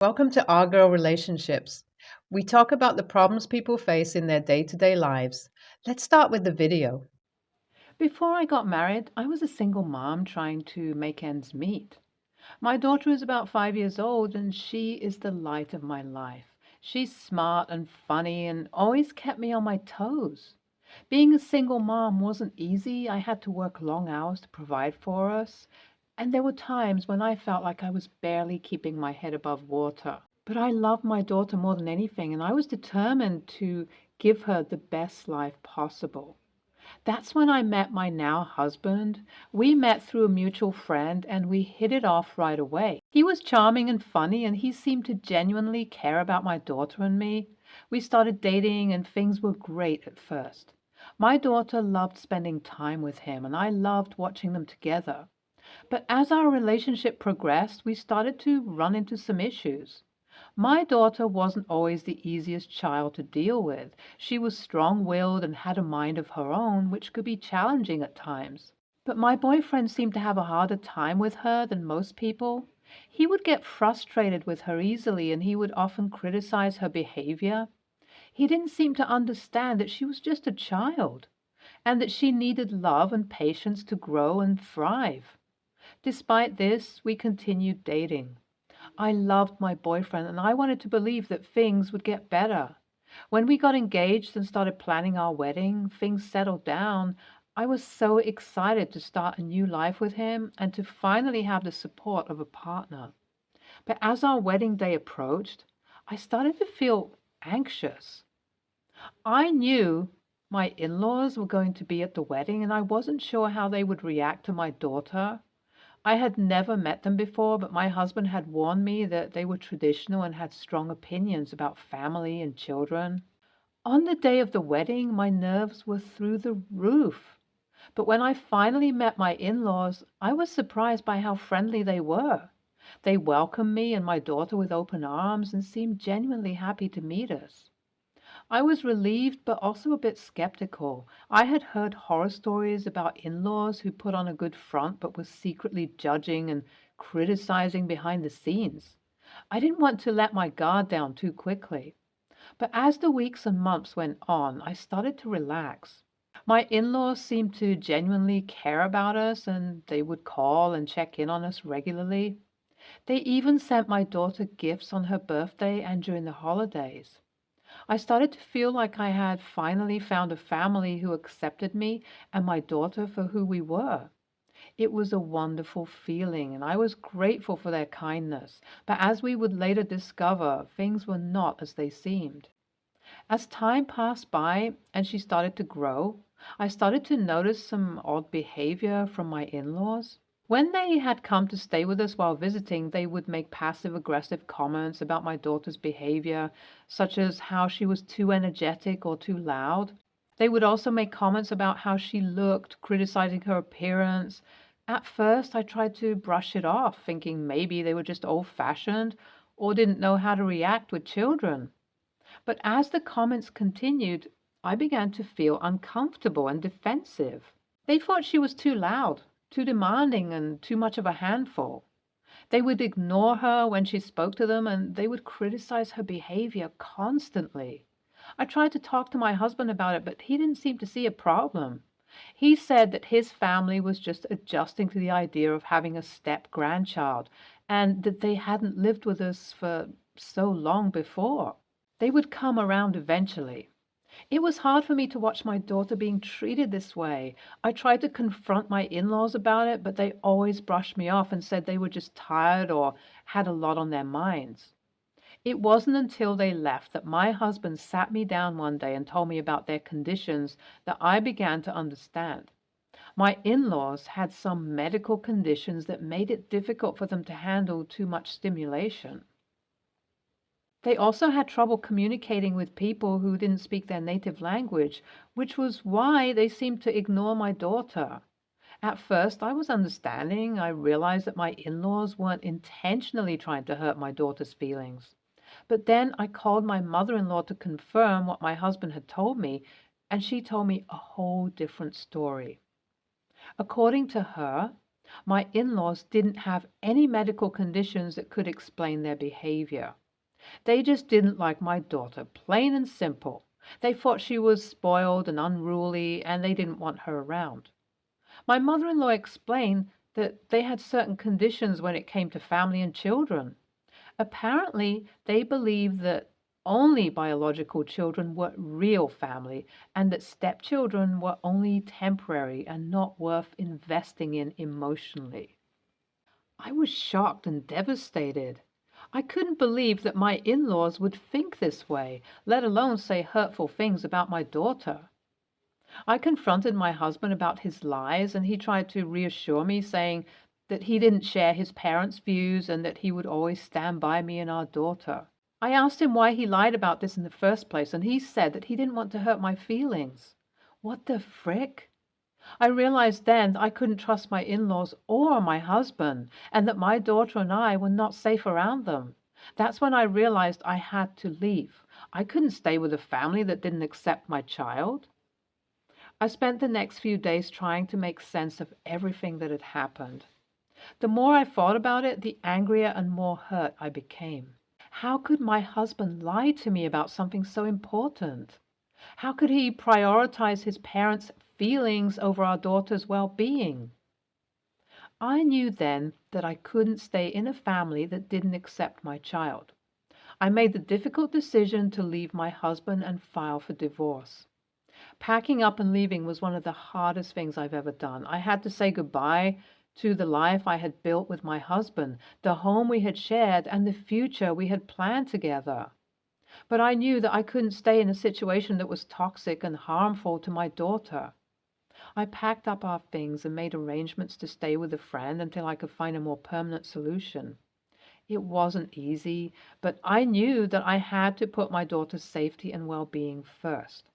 Welcome to Our Girl Relationships. We talk about the problems people face in their day to day lives. Let's start with the video. Before I got married, I was a single mom trying to make ends meet. My daughter is about 5 years old, and she is the light of my life. She's smart and funny and always kept me on my toes. Being a single mom wasn't easy. I had to work long hours to provide for us, and there were times when I felt like I was barely keeping my head above water. But I loved my daughter more than anything, and I was determined to give her the best life possible. That's when I met my now husband. We met through a mutual friend and we hit it off right away. He was charming and funny, and he seemed to genuinely care about my daughter and me. We started dating and things were great at first. My daughter loved spending time with him, and I loved watching them together. But as our relationship progressed, we started to run into some issues. My daughter wasn't always the easiest child to deal with. She was strong-willed and had a mind of her own, which could be challenging at times. But my boyfriend seemed to have a harder time with her than most people. He would get frustrated with her easily, and he would often criticize her behavior. He didn't seem to understand that she was just a child and that she needed love and patience to grow and thrive. Despite this, we continued dating. I loved my boyfriend and I wanted to believe that things would get better. When we got engaged and started planning our wedding, things settled down. I was so excited to start a new life with him and to finally have the support of a partner. But as our wedding day approached, I started to feel anxious. I knew my in laws were going to be at the wedding and I wasn't sure how they would react to my daughter. I had never met them before, but my husband had warned me that they were traditional and had strong opinions about family and children. On the day of the wedding, my nerves were through the roof. But when I finally met my in-laws, I was surprised by how friendly they were. They welcomed me and my daughter with open arms and seemed genuinely happy to meet us. I was relieved, but also a bit skeptical. I had heard horror stories about in-laws who put on a good front but was secretly judging and criticizing behind the scenes. I didn't want to let my guard down too quickly. But as the weeks and months went on, I started to relax. My in-laws seemed to genuinely care about us, and they would call and check in on us regularly. They even sent my daughter gifts on her birthday and during the holidays. I started to feel like I had finally found a family who accepted me and my daughter for who we were. It was a wonderful feeling, and I was grateful for their kindness. But as we would later discover, things were not as they seemed. As time passed by and she started to grow, I started to notice some odd behavior from my in-laws. When they had come to stay with us while visiting, they would make passive-aggressive comments about my daughter's behavior, such as how she was too energetic or too loud. They would also make comments about how she looked, criticizing her appearance. At first, I tried to brush it off, thinking maybe they were just old-fashioned or didn't know how to react with children. But as the comments continued, I began to feel uncomfortable and defensive. They thought she was too loud, too demanding, and too much of a handful. They would ignore her when she spoke to them, and they would criticize her behavior constantly. I tried to talk to my husband about it, but he didn't seem to see a problem. He said that his family was just adjusting to the idea of having a step grandchild, and that they hadn't lived with us for so long before. They would come around eventually. It was hard for me to watch my daughter being treated this way. I tried to confront my in-laws about it, but they always brushed me off and said they were just tired or had a lot on their minds. It wasn't until they left that my husband sat me down one day and told me about their conditions that I began to understand. My in-laws had some medical conditions that made it difficult for them to handle too much stimulation. They also had trouble communicating with people who didn't speak their native language, which was why they seemed to ignore my daughter. At first, I was understanding. I realized that my in-laws weren't intentionally trying to hurt my daughter's feelings. But then I called my mother-in-law to confirm what my husband had told me, and she told me a whole different story. According to her, My in-laws didn't have any medical conditions that could explain their behavior. They just didn't like my daughter, plain and simple. They thought she was spoiled and unruly, and they didn't want her around. My mother-in-law explained that they had certain conditions when it came to family and children. Apparently, they believed that only biological children were real family and that stepchildren were only temporary and not worth investing in emotionally. I was shocked and devastated. I couldn't believe that my in-laws would think this way, let alone say hurtful things about my daughter. I confronted my husband about his lies, and he tried to reassure me, saying that he didn't share his parents' views and that he would always stand by me and our daughter. I asked him why he lied about this in the first place, and he said that he didn't want to hurt my feelings. What the frick? I realized then that I couldn't trust my in-laws or my husband, and that my daughter and I were not safe around them. That's when I realized I had to leave. I couldn't stay with a family that didn't accept my child. I spent the next few days trying to make sense of everything that had happened. The more I thought about it, the angrier and more hurt I became. How could my husband lie to me about something so important? How could he prioritize his parents' feelings over our daughter's well-being? I knew then that I couldn't stay in a family that didn't accept my child. I made the difficult decision to leave my husband and file for divorce. Packing up and leaving was one of the hardest things I've ever done. I had to say goodbye to the life I had built with my husband, the home we had shared, and the future we had planned together. But I knew that I couldn't stay in a situation that was toxic and harmful to my daughter. I packed up our things and made arrangements to stay with a friend until I could find a more permanent solution. It wasn't easy, but I knew that I had to put my daughter's safety and well-being first.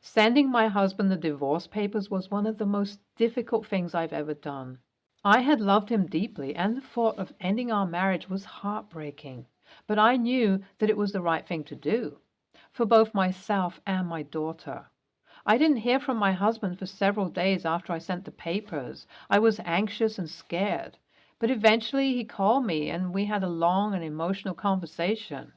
Sending my husband the divorce papers was one of the most difficult things I've ever done. I had loved him deeply, and the thought of ending our marriage was heartbreaking, but I knew that it was the right thing to do, for both myself and my daughter. I didn't hear from my husband for several days after I sent the papers. I was anxious and scared, but eventually he called me and we had a long and emotional conversation.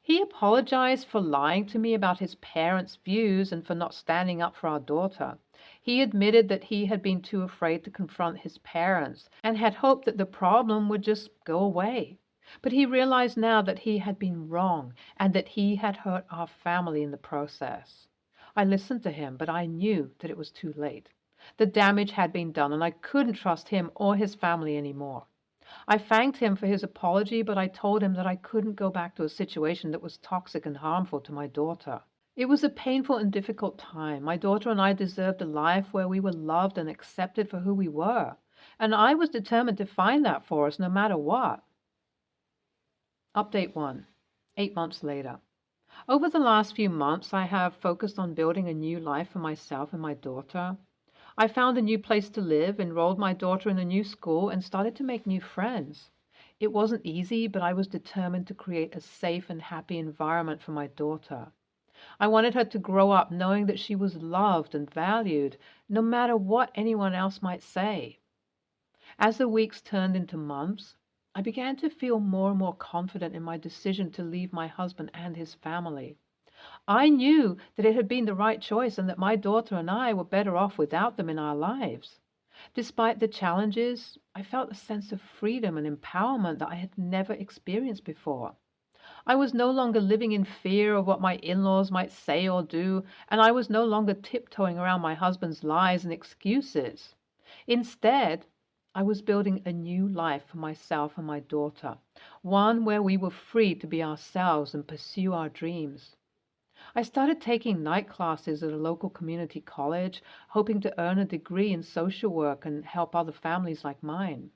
He apologized for lying to me about his parents' views and for not standing up for our daughter. He admitted that he had been too afraid to confront his parents and had hoped that the problem would just go away. But he realized now that he had been wrong and that he had hurt our family in the process. I listened to him, but I knew that it was too late. The damage had been done, and I couldn't trust him or his family anymore. I thanked him for his apology, but I told him that I couldn't go back to a situation that was toxic and harmful to my daughter. It was a painful and difficult time. My daughter and I deserved a life where we were loved and accepted for who we were, and I was determined to find that for us no matter what. Update 1. 8 months later. Over the last few months, I have focused on building a new life for myself and my daughter. I found a new place to live, enrolled my daughter in a new school, and started to make new friends. It wasn't easy, but I was determined to create a safe and happy environment for my daughter. I wanted her to grow up knowing that she was loved and valued, no matter what anyone else might say. As the weeks turned into months, I began to feel more and more confident in my decision to leave my husband and his family. I knew that it had been the right choice and that my daughter and I were better off without them in our lives. Despite the challenges, I felt a sense of freedom and empowerment that I had never experienced before. I was no longer living in fear of what my in-laws might say or do, and I was no longer tiptoeing around my husband's lies and excuses. Instead, I was building a new life for myself and my daughter, one where we were free to be ourselves and pursue our dreams. I started taking night classes at a local community college, hoping to earn a degree in social work and help other families like mine.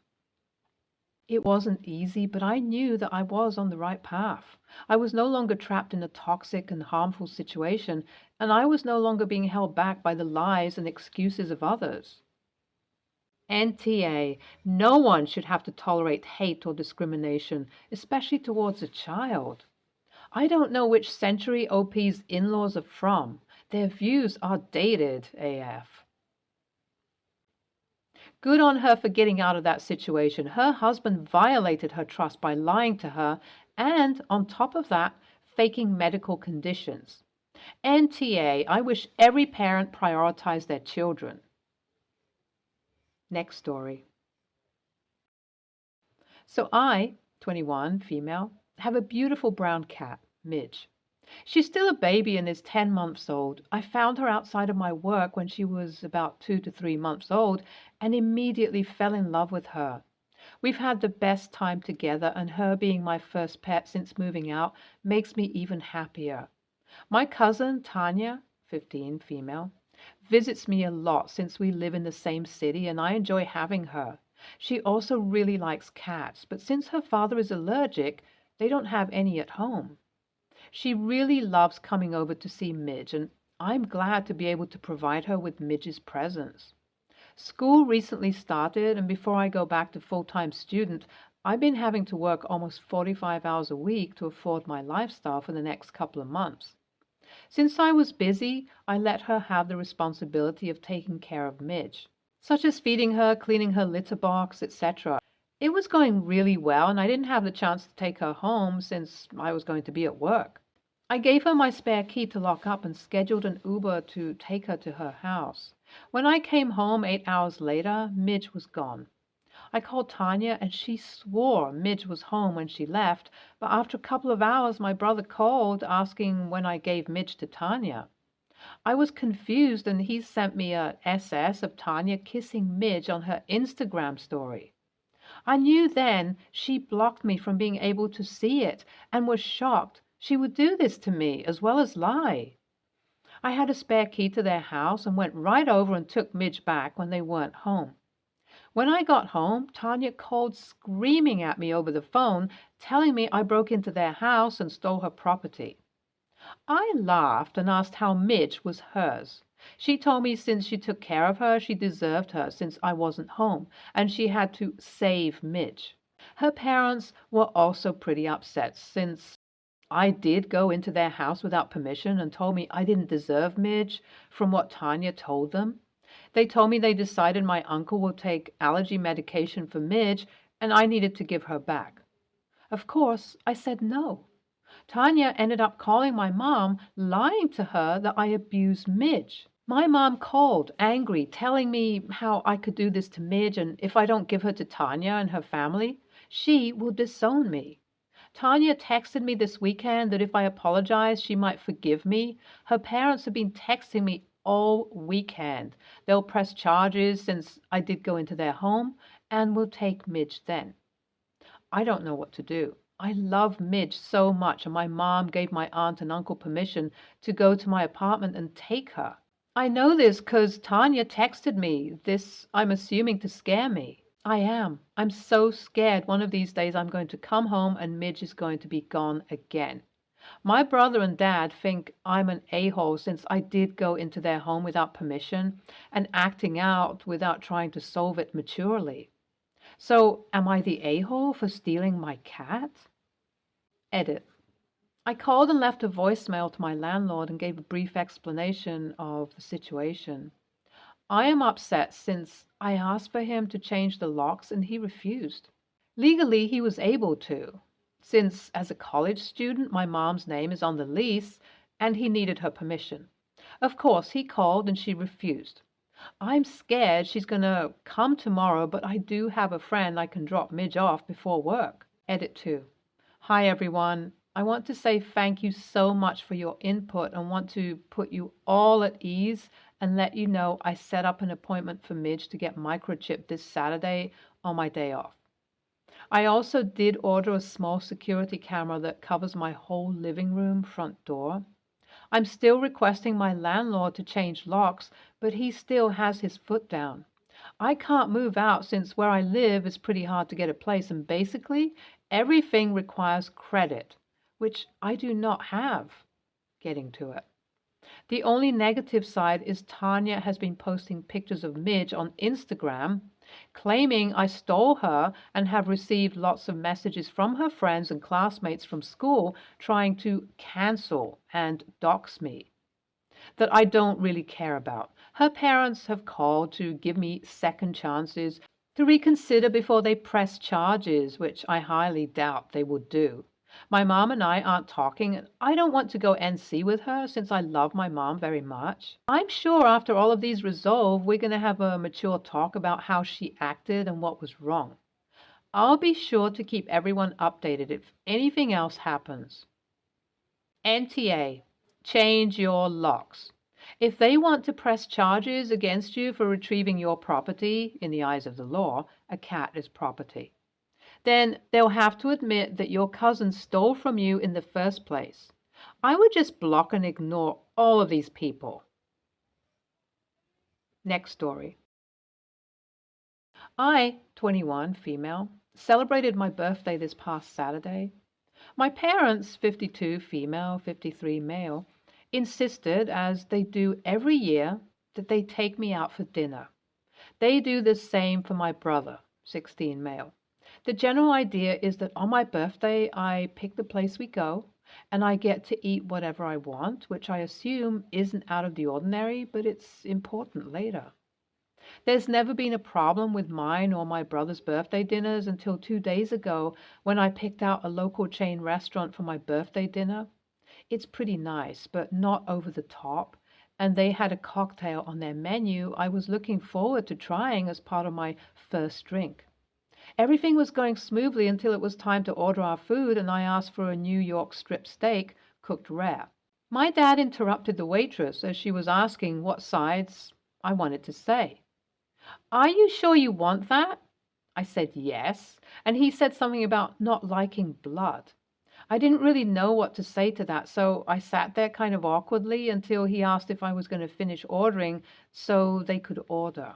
It wasn't easy, but I knew that I was on the right path. I was no longer trapped in a toxic and harmful situation, and I was no longer being held back by the lies and excuses of others. NTA, no one should have to tolerate hate or discrimination, especially towards a child. I don't know which century OP's in-laws are from. Their views are dated AF. Good on her for getting out of that situation. Her husband violated her trust by lying to her and, on top of that, faking medical conditions. NTA, I wish every parent prioritized their children. Next story. So I, 21, female, have a beautiful brown cat, Midge. She's still a baby and is 10 months old. I found her outside of my work when she was about 2 to 3 months old and immediately fell in love with her. We've had the best time together, and her being my first pet since moving out makes me even happier. My cousin, Tanya, 15, female, visits me a lot since we live in the same city and I enjoy having her. She also really likes cats, but since her father is allergic, they don't have any at home. She really loves coming over to see Midge, and I'm glad to be able to provide her with Midge's presence. School recently started, and before I go back to full-time student, I've been having to work almost 45 hours a week to afford my lifestyle for the next couple of months. Since I was busy, I let her have the responsibility of taking care of Midge, such as feeding her, cleaning her litter box, etc. It was going really well, and I didn't have the chance to take her home since I was going to be at work. I gave her my spare key to lock up and scheduled an Uber to take her to her house. When I came home 8 hours later, Midge was gone. I called Tanya and she swore Midge was home when she left, but after a couple of hours my brother called asking when I gave Midge to Tanya. I was confused and he sent me a SS of Tanya kissing Midge on her Instagram story. I knew then she blocked me from being able to see it and was shocked she would do this to me as well as lie. I had a spare key to their house and went right over and took Midge back when they weren't home. When I got home, Tanya called screaming at me over the phone, telling me I broke into their house and stole her property. I laughed and asked how Midge was hers. She told me since she took care of her, she deserved her since I wasn't home, and she had to save Midge. Her parents were also pretty upset since I did go into their house without permission and told me I didn't deserve Midge from what Tanya told them. They told me they decided my uncle will take allergy medication for Midge and I needed to give her back. Of course, I said no. Tanya ended up calling my mom, lying to her that I abused Midge. My mom called, angry, telling me how I could do this to Midge and if I don't give her to Tanya and her family, she will disown me. Tanya texted me this weekend that if I apologize, she might forgive me. Her parents have been texting me all weekend. They'll press charges since I did go into their home and will take Midge then. I don't know what to do. I love Midge so much, and my mom gave my aunt and uncle permission to go to my apartment and take her. I know this because Tanya texted me this, I'm assuming, to scare me. I am. I'm so scared one of these days I'm going to come home and Midge is going to be gone again. My brother and dad think I'm an a-hole since I did go into their home without permission and acting out without trying to solve it maturely. So, am I the a-hole for stealing my cat? Edit. I called and left a voicemail to my landlord and gave a brief explanation of the situation. I am upset since I asked for him to change the locks and he refused. Legally, he was able to, since as a college student, my mom's name is on the lease and he needed her permission. Of course, he called and she refused. I'm scared she's going to come tomorrow, but I do have a friend I can drop Midge off before work. Edit 2. Hi, everyone. I want to say thank you so much for your input and want to put you all at ease and let you know I set up an appointment for Midge to get microchipped this Saturday on my day off. I also did order a small security camera that covers my whole living room front door. I'm still requesting my landlord to change locks, but he still has his foot down. I can't move out since where I live is pretty hard to get a place, and basically everything requires credit, which I do not have. Getting to it. The only negative side is Tanya has been posting pictures of Midge on Instagram, claiming I stole her and have received lots of messages from her friends and classmates from school trying to cancel and dox me. that I don't really care about. Her parents have called to give me second chances to reconsider before they press charges, which I highly doubt they would do. My mom and I aren't talking, and I don't want to go NC with her since I love my mom very much. I'm sure after all of these resolve, we're going to have a mature talk about how she acted and what was wrong. I'll be sure to keep everyone updated if anything else happens. NTA, change your locks. If they want to press charges against you for retrieving your property, in the eyes of the law, a cat is property, then they'll have to admit that your cousin stole from you in the first place. I would just block and ignore all of these people. Next story. I, 21, female, celebrated my birthday this past Saturday. My parents, 52, female, 53, male, insisted, as they do every year, that they take me out for dinner. They do the same for my brother, 16, male. The general idea is that on my birthday, I pick the place we go, and I get to eat whatever I want, which I assume isn't out of the ordinary, but it's important later. There's never been a problem with mine or my brother's birthday dinners until 2 days ago when I picked out a local chain restaurant for my birthday dinner. It's pretty nice, but not over the top, and they had a cocktail on their menu I was looking forward to trying as part of my first drink. Everything was going smoothly until it was time to order our food, and I asked for a New York strip steak, cooked rare. My dad interrupted the waitress as she was asking what sides I wanted to say. "Are you sure you want that?" I said yes, and he said something about not liking blood. I didn't really know what to say to that, so I sat there kind of awkwardly until he asked if I was going to finish ordering so they could order.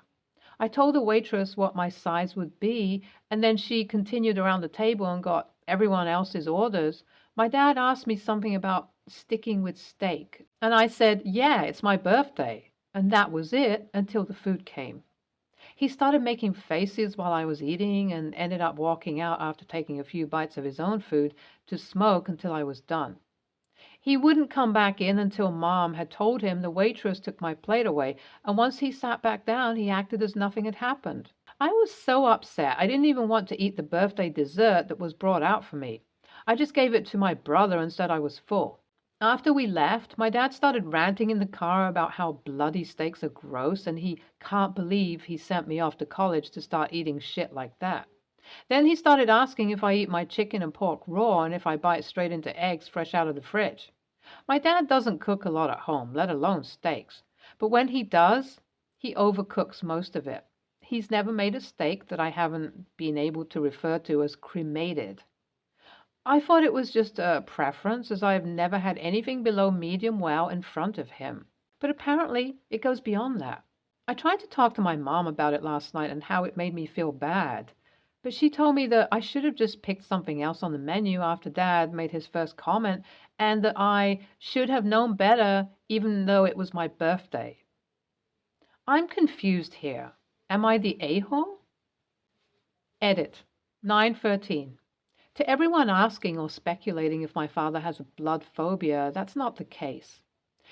I told the waitress what my size would be, and then she continued around the table and got everyone else's orders. My dad asked me something about sticking with steak, and I said, yeah, it's my birthday. And that was it until the food came. He started making faces while I was eating and ended up walking out after taking a few bites of his own food to smoke until I was done. He wouldn't come back in until Mom had told him the waitress took my plate away, and once he sat back down, he acted as nothing had happened. I was so upset, I didn't even want to eat the birthday dessert that was brought out for me. I just gave it to my brother and said I was full. After we left, my dad started ranting in the car about how bloody steaks are gross, and he can't believe he sent me off to college to start eating shit like that. Then he started asking if I eat my chicken and pork raw and if I bite straight into eggs fresh out of the fridge. My dad doesn't cook a lot at home, let alone steaks. But when he does, he overcooks most of it. He's never made a steak that I haven't been able to refer to as cremated. I thought it was just a preference, as I have never had anything below medium well in front of him. But apparently, it goes beyond that. I tried to talk to my mom about it last night and how it made me feel bad. But she told me that I should have just picked something else on the menu after Dad made his first comment, and that I should have known better even though it was my birthday. I'm confused here. Am I the a-hole? Edit. 9:13. To everyone asking or speculating if my father has a blood phobia, that's not the case.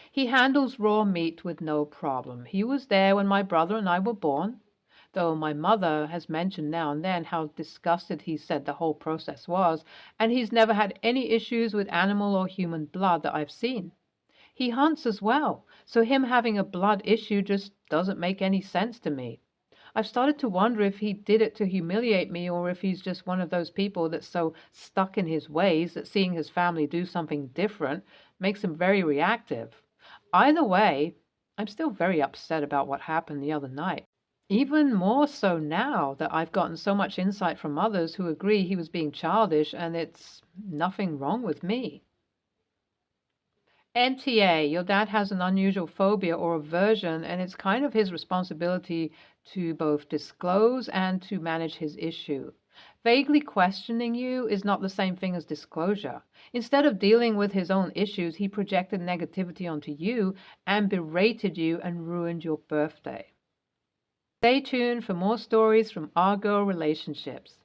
He handles raw meat with no problem. He was there when my brother and I were born, though my mother has mentioned now and then how disgusted he said the whole process was, and he's never had any issues with animal or human blood that I've seen. He hunts as well, so him having a blood issue just doesn't make any sense to me. I've started to wonder if he did it to humiliate me or if he's just one of those people that's so stuck in his ways that seeing his family do something different makes him very reactive. Either way, I'm still very upset about what happened the other night. Even more so now that I've gotten so much insight from others who agree he was being childish and it's nothing wrong with me. NTA, your dad has an unusual phobia or aversion, and it's kind of his responsibility to both disclose and to manage his issue. Vaguely questioning you is not the same thing as disclosure. Instead of dealing with his own issues, he projected negativity onto you and berated you and ruined your birthday. Stay tuned for more stories from our girl relationships.